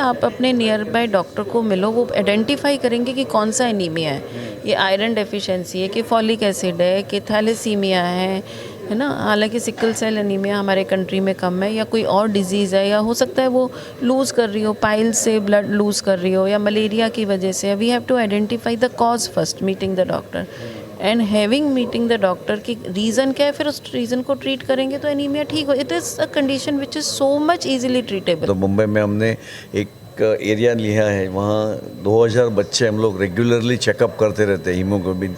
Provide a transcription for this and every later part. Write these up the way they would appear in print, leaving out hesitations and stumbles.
आप अपने near by doctor को मिलो, वो आइडेंटिफाई करेंगे कि कौन सा एनीमिया है, ये आयरन डेफिशिएंसी है कि फॉलिक एसिड है कि थैलेसीमिया है ना। हालांकि सिकल सेल एनीमिया हमारे कंट्री में कम है, या कोई और डिजीज़ है, या हो सकता है वो लूज़ कर रही हो, पाइल से ब्लड लूज़ कर रही हो, या मलेरिया की वजह से। We have to identify the cause first, meeting the doctor and having meeting the doctor की रीज़न क्या है, फिर उस रीज़न को ट्रीट करेंगे तो एनीमिया ठीक हो। It is a condition which is so much easily treatable. तो मुंबई में हमने एक एरिया लिया है, वहाँ 2000 बच्चे हम लोग रेगुलरली चेकअप करते रहते हैं। हीमोग्लोबिन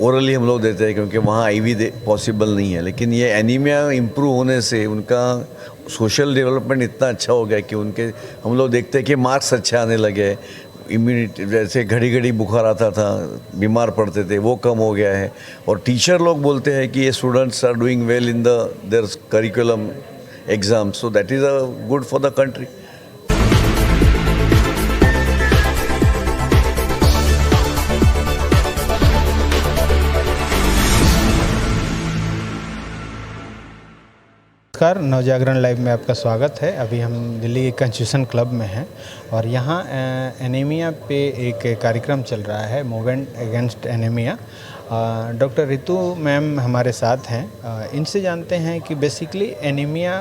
ओरली हम लोग देते हैं क्योंकि वहाँ आईवी पॉसिबल नहीं है। लेकिन ये एनीमिया इम्प्रूव होने से उनका सोशल डेवलपमेंट इतना अच्छा हो गया कि उनके हम लोग देखते हैं कि मार्क्स अच्छे आने लगे। इम्यूनिटी, जैसे घड़ी घड़ी बुखार आता था, बीमार पड़ते थे, वो कम हो गया है। और टीचर लोग बोलते हैं कि ये students are doing well in their curriculum exam, so that is a good for the country. नमस्कार, नवजागरण लाइव में आपका स्वागत है। अभी हम दिल्ली के कंफ्यूजन क्लब में हैं और यहाँ एनीमिया पे एक कार्यक्रम चल रहा है, movement against anaemia. Doctor Ritu ma'am हमारे साथ हैं। इनसे जानते हैं कि बेसिकली एनीमिया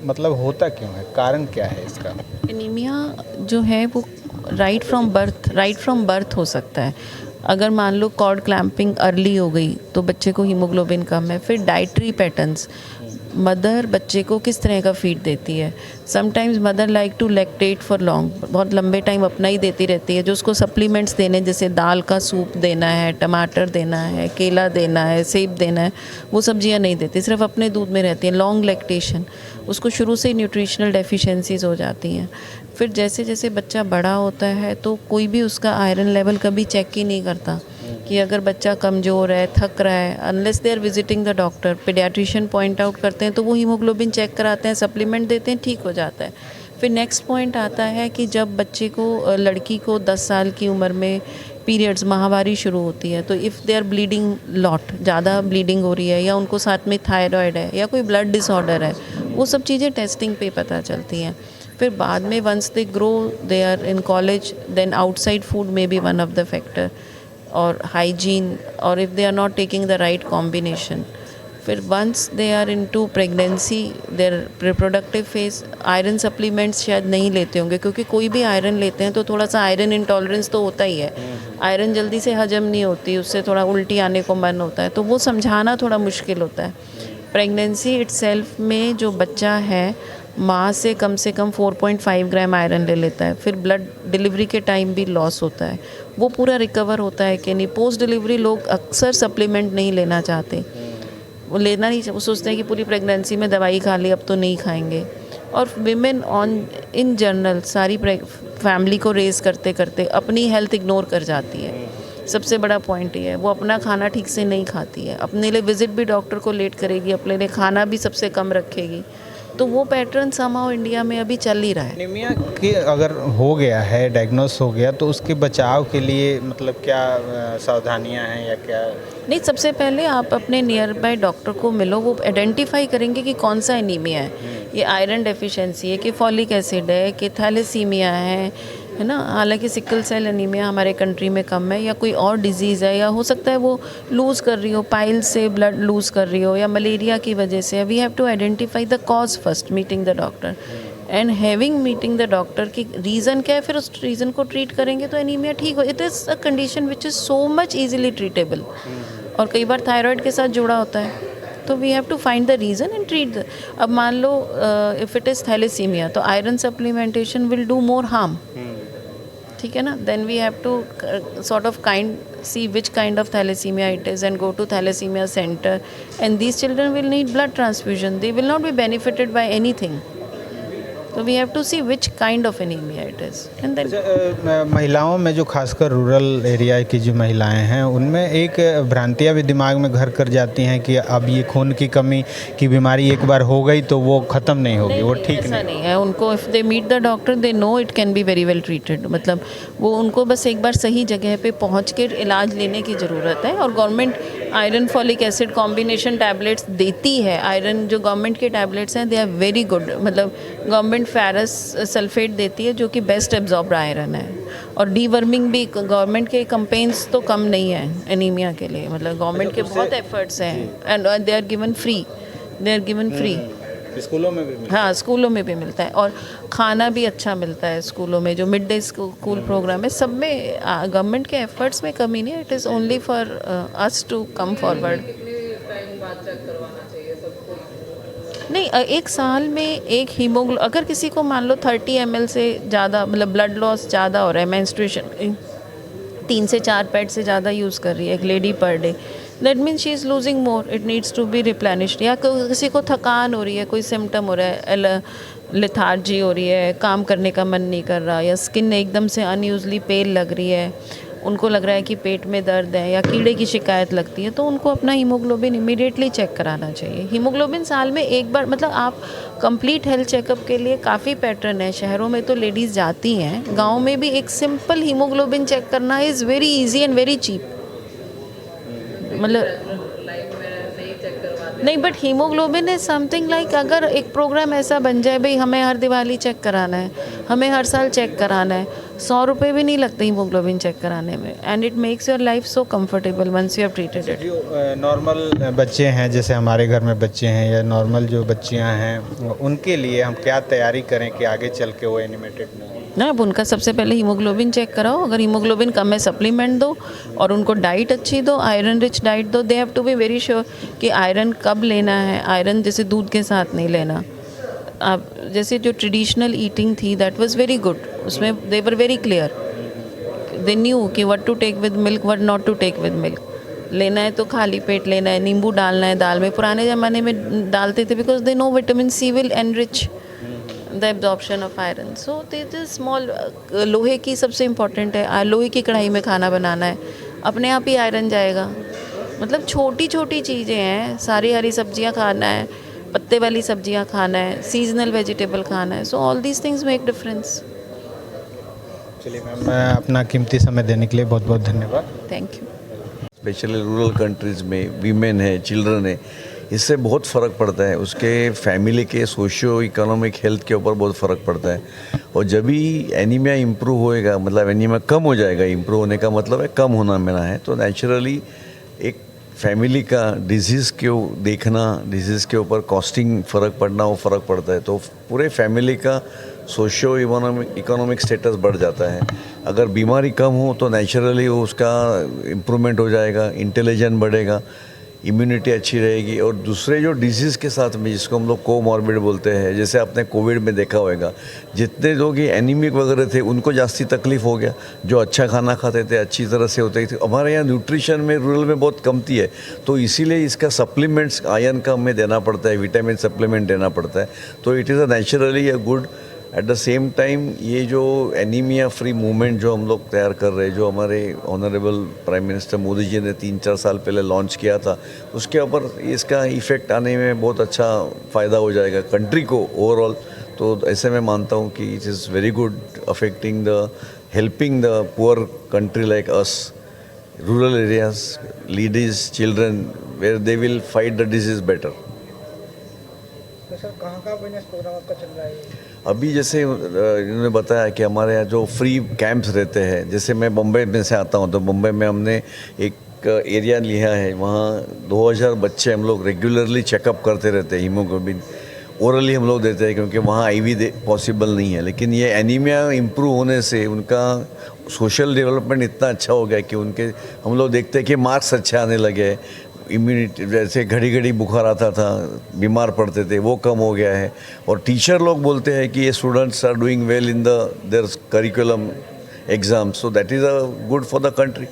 मतलब होता क्यों है, कारण क्या है इसका। एनीमिया जो है वो राइट फ्रॉम बर्थ हो सकता है। अगर मान लो कॉर्ड क्लैंपिंग अर्ली हो गई तो बच्चे को हीमोग्लोबिन कम है। फिर डाइटरी पैटर्न्स, मदर बच्चे को किस तरह का फीड देती है। Sometimes mother like to lactate for long, बहुत लंबे टाइम अपना ही देती रहती है। जो उसको सप्लीमेंट्स देने, जैसे दाल का सूप देना है, टमाटर देना है, केला देना है, सेब देना है, वो सब्जियां नहीं देती, सिर्फ अपने दूध में रहती है। लॉन्ग लैक्टेशन, उसको शुरू से ही न्यूट्रिशनल डेफिशिएंसीज हो जाती हैं। फिर जैसे जैसे बच्चा बड़ा होता है तो कोई भी उसका आयरन लेवल कभी चेक ही नहीं करता कि अगर बच्चा कमज़ोर है, थक रहा है, unless they are visiting the doctor, paediatrician point out करते हैं तो वो हीमोग्लोबिन चेक कराते हैं, सप्लीमेंट देते हैं, ठीक हो जाता है। फिर नेक्स्ट पॉइंट आता है कि जब बच्चे को, लड़की को 10 साल की उम्र में पीरियड्स, माहवारी शुरू होती है, तो if they are bleeding lot, ज़्यादा ब्लीडिंग हो रही है, या उनको साथ में थायराइड है या कोई ब्लड डिसऑर्डर है, वो सब चीज़ें टेस्टिंग पे पता चलती हैं। फिर बाद में once they grow, they are in college, then outside food में be one of the factor, और हाइजीन, और if they are not taking the right combination. फिर once they are into pregnancy, their reproductive phase, iron supplements शायद नहीं लेते होंगे, क्योंकि कोई भी आयरन लेते हैं तो थोड़ा सा आयरन इंटॉलरेंस तो होता ही है। आयरन जल्दी से हजम नहीं होती, उससे थोड़ा उल्टी आने को मन होता है, तो वो समझाना थोड़ा मुश्किल होता है। प्रेगनेंसी इटसेल्फ में जो बच्चा है माँ से कम 4.5 ग्राम आयरन ले लेता है। फिर ब्लड डिलीवरी के टाइम भी लॉस होता है, वो पूरा रिकवर होता है कि नहीं। पोस्ट डिलीवरी लोग अक्सर सप्लीमेंट नहीं लेना चाहते, वो लेना नहीं, वो सोचते हैं कि पूरी प्रेगनेंसी में दवाई खा ली, अब तो नहीं खाएंगे। और विमेन ऑन इन जनरल सारी फैमिली को रेज़ करते करते अपनी हेल्थ इग्नोर कर जाती है। सबसे बड़ा पॉइंट ये है, वो अपना खाना ठीक से नहीं खाती है, अपने लिए विजिट भी डॉक्टर को लेट करेगी, अपने लिए खाना भी सबसे कम रखेगी। तो वो पैटर्न समाओ इंडिया में अभी चल ही रहा है। एनीमिया के अगर हो गया है, डायग्नोस हो गया, तो उसके बचाव के लिए मतलब क्या सावधानियां हैं या क्या। नहीं, सबसे पहले आप अपने नियर बाय डॉक्टर को मिलो, वो आइडेंटिफाई करेंगे कि कौन सा एनीमिया है, ये आयरन डेफिशिएंसी है कि फॉलिक एसिड है कि थैलेसीमिया है ना। हालांकि सिकल सेल एनीमिया हमारे कंट्री में कम है, या कोई और डिजीज़ है, या हो सकता है वो लूज़ कर रही हो, पाइल से ब्लड लूज़ कर रही हो, या मलेरिया की वजह से। We have to identify the cause first, meeting the doctor and having meeting the doctor की रीज़न क्या है, फिर उस रीज़न को ट्रीट करेंगे तो एनीमिया ठीक हो। It is a condition which is so much easily treatable. और कई बार थायराइड के साथ जुड़ा होता है, तो we have to find the reason and treat the. अब मान लो इफ़ इट इज़ थैलेसीमिया, तो iron supplementation will do more harm, ठीक है ना। Then we have to sort of see which kind of thalassemia it is and go to thalassemia center, and these children will need blood transfusion. They will not be benefited by anything. So we have to see which kind of anemia it is. And then महिलाओं में जो खासकर rural area की जो महिलाएं हैं, उनमें एक भ्रांतियां भी दिमाग में घर कर जाती हैं कि अब ये खून की कमी की बीमारी एक बार हो गई तो वो ख़त्म नहीं होगी, वो ठीक नहीं है। उनको if they meet the doctor they know it can be very well treated. मतलब वो उनको बस एक बार सही जगह पे पहुंच के इलाज लेने की ज़रूरत है, और government iron folic acid combination tablets देती है। आयरन जो गवर्नमेंट के टैबलेट्स हैं दे आर वेरी गुड, मतलब गवर्नमेंट फेरस सल्फेट देती है जो कि बेस्ट एब्जॉर्ब्ड आयरन है। और डीवर्मिंग भी गवर्नमेंट के कंपेन्स तो कम नहीं है एनीमिया के लिए, मतलब गवर्नमेंट के बहुत एफर्ट्स हैं and they are given free, they are given free. स्कूलों में भी मिलता हाँ, स्कूलों में भी मिलता है और खाना भी अच्छा मिलता है स्कूलों में, जो मिड डे स्कूल प्रोग्राम है सब में गवर्नमेंट के एफर्ट्स में कमी नहीं है। It is only for us to come forward. नहीं, एक साल में एक अगर किसी को मान लो 30 ml से ज़्यादा, मतलब ब्लड लॉस ज़्यादा हो रहा है, मेंस्ट्रुएशन 3 से 4 पैड से ज़्यादा यूज़ कर रही है एक lady per day, that means she is losing more, it needs to be replenished. या किसी को थकान हो रही है, कोई सिम्टम हो रहा है, लेथार्जी हो रही है, काम करने का मन नहीं कर रहा, या स्किन एकदम से अनयूजली पेल लग रही है, उनको लग रहा है कि पेट में दर्द है या कीड़े की शिकायत लगती है, तो उनको अपना हीमोग्लोबिन इमीडिएटली चेक कराना चाहिए। हीमोग्लोबिन साल में एक बार, मतलब आप कंप्लीट हेल्थ चेकअप के लिए काफ़ी पैटर्न है, शहरों में तो लेडीज़ जाती हैं, गांव में भी एक सिंपल हीमोग्लोबिन चेक करना is very easy and very cheap. मतलब नहीं, but hemoglobin is something like, अगर एक प्रोग्राम ऐसा बन जाए भाई हमें हर दिवाली चेक कराना है, हमें हर साल चेक कराना है, 100 रुपये भी नहीं लगते हीमोग्लोबिन चेक कराने में, and it makes your life so comfortable once you have treated it. जो नॉर्मल बच्चे हैं, जैसे हमारे घर में बच्चे हैं या नॉर्मल जो बच्चियां हैं, उनके लिए हम क्या तैयारी करें कि आगे चल के वो एनिमेटेड ना हो? ना, अब उनका सबसे पहले हीमोग्लोबिन चेक कराओ, अगर हीमोग्लोबिन कम है सप्लीमेंट दो और उनको डाइट अच्छी दो, आयरन रिच डाइट दो। They have to be very sure कि आयरन कब लेना है, आयरन जैसे दूध के साथ नहीं लेना। आप जैसे जो ट्रेडिशनल ईटिंग थी दैट वाज वेरी गुड, उसमें they were very clear, they knew कि what to take with milk, what not to take with milk. लेना है तो खाली पेट लेना है, नींबू डालना है दाल में, पुराने ज़माने में डालते थे because they know vitamin C will enrich the absorption of iron. So this is small. लोहे की सबसे इम्पॉर्टेंट है, लोहे की कढ़ाई में खाना बनाना है, अपने आप ही आयरन जाएगा। मतलब छोटी छोटी चीज़ें हैं, सारी हरी सब्जियां खाना है, पत्ते वाली सब्जियां खाना है, सीजनल वेजिटेबल खाना है, so all these things make difference. चलिए मैम, अपना कीमती समय देने के लिए बहुत बहुत धन्यवाद। Thank you. Specially rural countries में वीमेन है, चिल्ड्रन है, इससे बहुत फ़र्क पड़ता है, उसके फैमिली के सोशियो इकोनॉमिक हेल्थ के ऊपर बहुत फ़र्क पड़ता है। और जब भी एनीमिया इम्प्रूव होएगा, मतलब एनीमिया कम हो जाएगा, इम्प्रूव होने का मतलब है कम होना मेरा है, तो नेचुरली एक फैमिली का डिजीज़ को देखना, डिजीज़ के ऊपर कॉस्टिंग फ़र्क पड़ना, वो फ़र्क पड़ता है, तो पूरे फैमिली का सोशियो इकोनॉमिक स्टेटस बढ़ जाता है। अगर बीमारी कम हो तो नेचुरली उसका इम्प्रूवमेंट हो जाएगा, इंटेलिजेंस बढ़ेगा, इम्यूनिटी अच्छी रहेगी। और दूसरे जो डिजीज़ के साथ में, जिसको हम लोग कोमॉर्बिड बोलते हैं, जैसे आपने कोविड में देखा होगा, जितने लोग ये एनीमिक वगैरह थे उनको जास्ती तकलीफ हो गया, जो अच्छा खाना खाते थे, अच्छी तरह से होते थे। हमारे यहाँ न्यूट्रिशन में रूरल में बहुत कमती है, तो इसीलिए इसका सप्लीमेंट्स आयरन का हमें देना पड़ता है, विटामिन सप्लीमेंट देना पड़ता है। तो it is a naturally a good. At the same time ये जो एनीमिया फ्री मूवमेंट जो हम लोग तैयार कर रहे हैं, जो हमारे honourable prime minister Modi ji ने 3-4 साल पहले लॉन्च किया था, उसके ऊपर इसका इफ़ेक्ट आने में बहुत अच्छा फ़ायदा हो जाएगा कंट्री को ओवरऑल। तो ऐसे मैं मानता हूँ कि it is very good affecting the helping the poor country like us, rural areas, ladies, children, where they will fight the disease better. तो सर कहाँ प्रोग्राम आपका चल रहा है? अभी जैसे इन्होंने बताया कि हमारे यहाँ जो फ्री कैंप्स रहते हैं, जैसे मैं बम्बई में से आता हूँ, तो बम्बई में हमने एक एरिया लिया है, वहाँ 2000 बच्चे हम लोग रेगुलरली चेकअप करते रहते हैं। हीमोग्लोबिन ओरली हम लोग देते हैं क्योंकि वहाँ आईवी पॉसिबल नहीं है, लेकिन ये एनीमिया इम्प्रूव होने से उनका सोशल डेवलपमेंट इतना अच्छा हो गया कि उनके हम लोग देखते हैं कि मार्क्स अच्छे आने लगे, इम्यूनिटी, जैसे घड़ी घड़ी बुखार आता था, बीमार पड़ते थे, वो कम हो गया है। और टीचर लोग बोलते हैं कि ये students are doing well in their curriculum exam, so that is a good for the country.